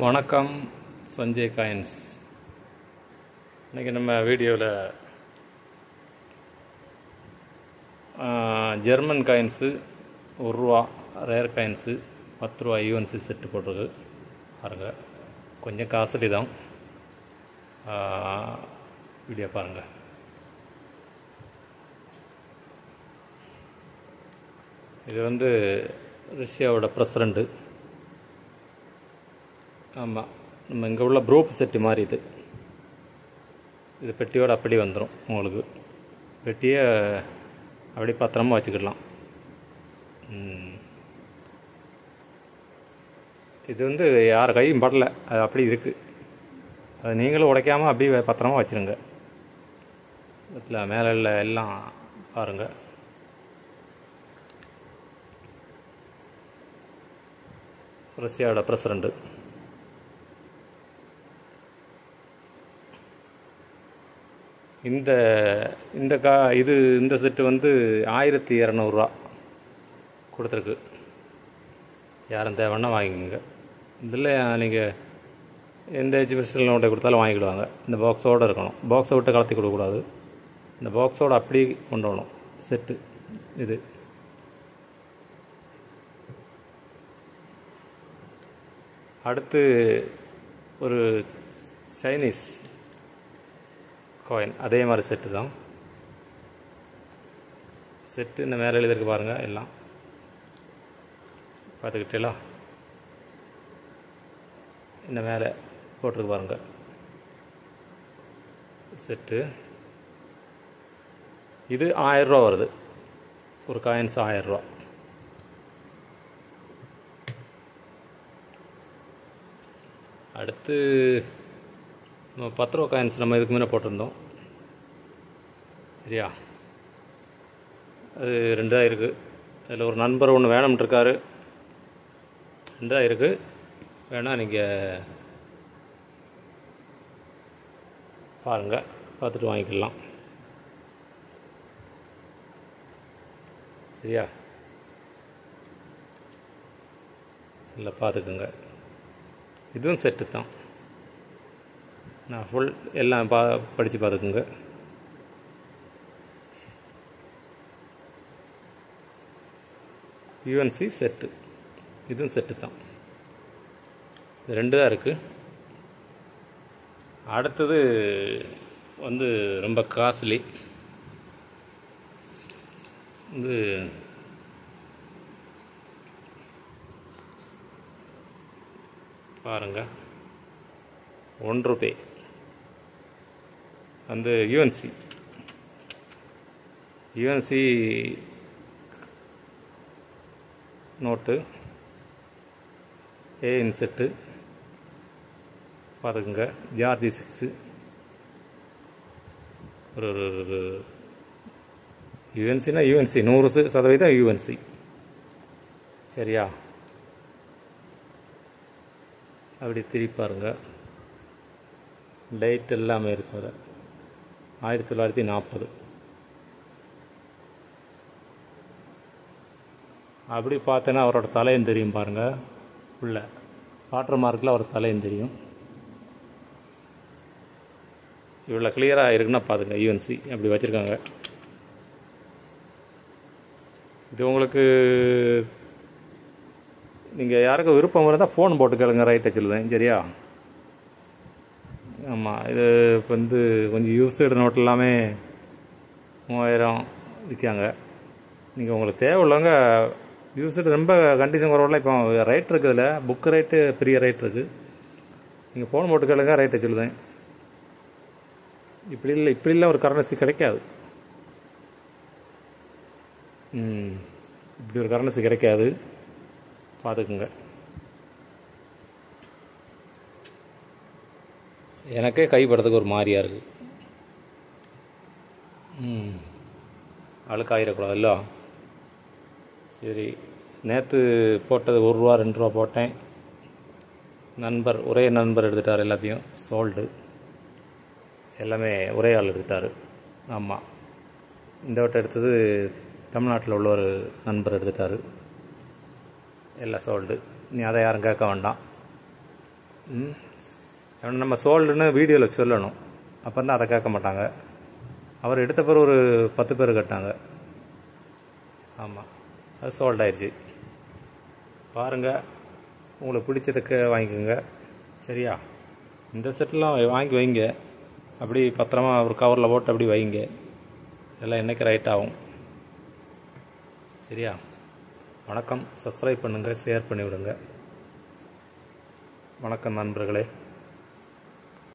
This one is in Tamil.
வணக்கம் சஞ்சய் காயின்ஸ். இன்றைக்கி நம்ம வீடியோவில் German coins ₹1 rare coins ₹10 UNC set போட்டிருக்கு பாருங்கள். கொஞ்சம் காஸ்ட்லி தான். வீடியோ பாருங்கள். இது ரஷ்யாவோட பிரசிடண்ட்டு. ஆமாம், நம்ம இங்கே உள்ள ப்ரோப் செட்டு மாதிரி இது பெட்டியோடு அப்படி வந்துடும். உங்களுக்கு பெட்டியை அப்படி பத்திரமா வச்சுக்கிடலாம். இது யார் கையும் படலை, அது அப்படி இருக்குது. அது நீங்களும் உடைக்காமல் அப்படியே பத்திரமா வச்சுருங்க. இதில் மேலே எல்லாம் பாருங்கள். ரஷ்யாவோட பிரசிடண்ட்டு. இந்த செட்டு ₹1200 கொடுத்துருக்கு. யாரும் தேவைன்னா வாங்கிக்கோங்க. இதில் நீங்கள் எந்த எஜுகேஷனல் நோட்டை கொடுத்தாலும் வாங்கிக்கிடுவாங்க. இந்த பாக்ஸோடு இருக்கணும். பாக்ஸை விட்டு கலத்தி கொடுக்கக்கூடாது. இந்த பாக்ஸோடு அப்படி கொண்டு வரணும் செட்டு. இது அடுத்து ஒரு சைனீஸ் காயின், அதே மாதிரி செட்டு தான். செட்டு இந்த மேலே எழுதிருக்கு பாருங்கள். எல்லாம் பார்த்துக்கிட்டீங்களா? இந்த மேலே போட்டிருக்கு பாருங்கள் செட்டு. இது ₹1000 வருது. ஒரு காயின்ஸ் ₹1000. அடுத்து நம்ம ₹10 காயின்ஸ் நம்ம இதுக்கு முன்னே போட்டிருந்தோம். சரியா? அது 2 இருக்குது. அதில் ஒரு நண்பர் ஒன்று வேணும்னு இருக்காரு. 2 இருக்குது. வேணால் நீங்கள் பாருங்கள், பார்த்துட்டு வாங்கிக்கலாம். சரியா? இல்லை, பார்த்துக்குங்க. இதுவும் செட்டு தான். நான் ஃபுல் எல்லாம் படித்து பார்த்துக்குங்க. UNC set. இதுவும் செட்டு தான். 2 தான் இருக்குது. அடுத்தது ரொம்ப காஸ்ட்லி. பாருங்கள், ₹1 யூஎன்சி நோட்டு. ஏஎன் செட்டு பார்த்துக்குங்க. ஜார்ஜி 6 ஒரு யூஎன்சினா யூஎன்சி 100% யூஎன்சி. சரியா? அப்படி திருப்பி பாருங்கள். லைட் எல்லாமே இருக்கும். அதை 1940 அப்படி பார்த்தேன்னா அவரோட தலையும் தெரியும் பாருங்கள். உள்ள வாட்டர் மார்க்கில் அவர் தலையும் தெரியும். இவ்வளோ கிளியராக இருக்குன்னா பார்த்துங்க. யூஎன்சி அப்படி வச்சுருக்காங்க. இது உங்களுக்கு நீங்கள் யாருக்கும் விருப்பம் இருந்தால் ஃபோன் போட்டு கேளுங்க. ரைட்டை சொல்லுவேன். சரியா? ஆமாம், இது கொஞ்சம் யூஸ்டு நோட் எல்லாமே 3000 விற்காங்க. நீங்கள் உங்களுக்கு தேவையில்லவங்க யூஸ்டு ரொம்ப கண்டிஷன் குறவெல்லாம் இப்போ ரைட் இருக்குது. இதில் புக்கு ரைட்டு, பெரிய ரைட் இருக்குது. நீங்கள் ஃபோன் போட்டு கேளுங்க. ரைட்டை சொல்லுவேன். இப்படிலாம் ஒரு கரன்சி கிடைக்காது. இப்படி ஒரு கரன்சி கிடைக்காது. பார்த்துக்குங்க. எனக்கே கைப்படுறதுக்கு ஒரு மாதிரியாக இருக்குது. அழுக்காயிடக்கூடாது இல்லை? சரி, நேற்று போட்டது ₹1 ₹2 போட்டேன். ஒரே நண்பர் எடுத்துட்டார். எல்லாத்தையும் சோல்டு எல்லாமே ஒரே ஆள் எடுத்துட்டார். ஆமாம், இந்த வட்டம் எடுத்தது தமிழ்நாட்டில் உள்ள ஒரு நண்பர் எடுத்துட்டார். எல்லாம் சோல்டு. நீ அதை யாரும் கேட்க வேண்டாம். நம்ம சோல்டுன்னு வீடியோவில் சொல்லணும், அப்போ தான் அதை கேட்க மாட்டாங்க. அவர் எடுத்த பிறகு ஒரு 10 பேர் கேட்டாங்க. ஆமாம், அது சோல்ட் ஆயிடுச்சு. பாருங்கள், உங்களுக்கு பிடிச்சதுக்கு வாங்கிக்கோங்க. சரியா? இந்த செட்டெலாம் வாங்கி வைங்க, அப்படி பத்திரமா ஒரு கவரில் போட்டு அப்படி வைங்க. எல்லாம் என்றைக்கு ரைட் ஆகும். சரியா? வணக்கம். சப்ஸ்கிரைப் பண்ணுங்கள், ஷேர் பண்ணிவிடுங்க. வணக்கம் நண்பர்களே.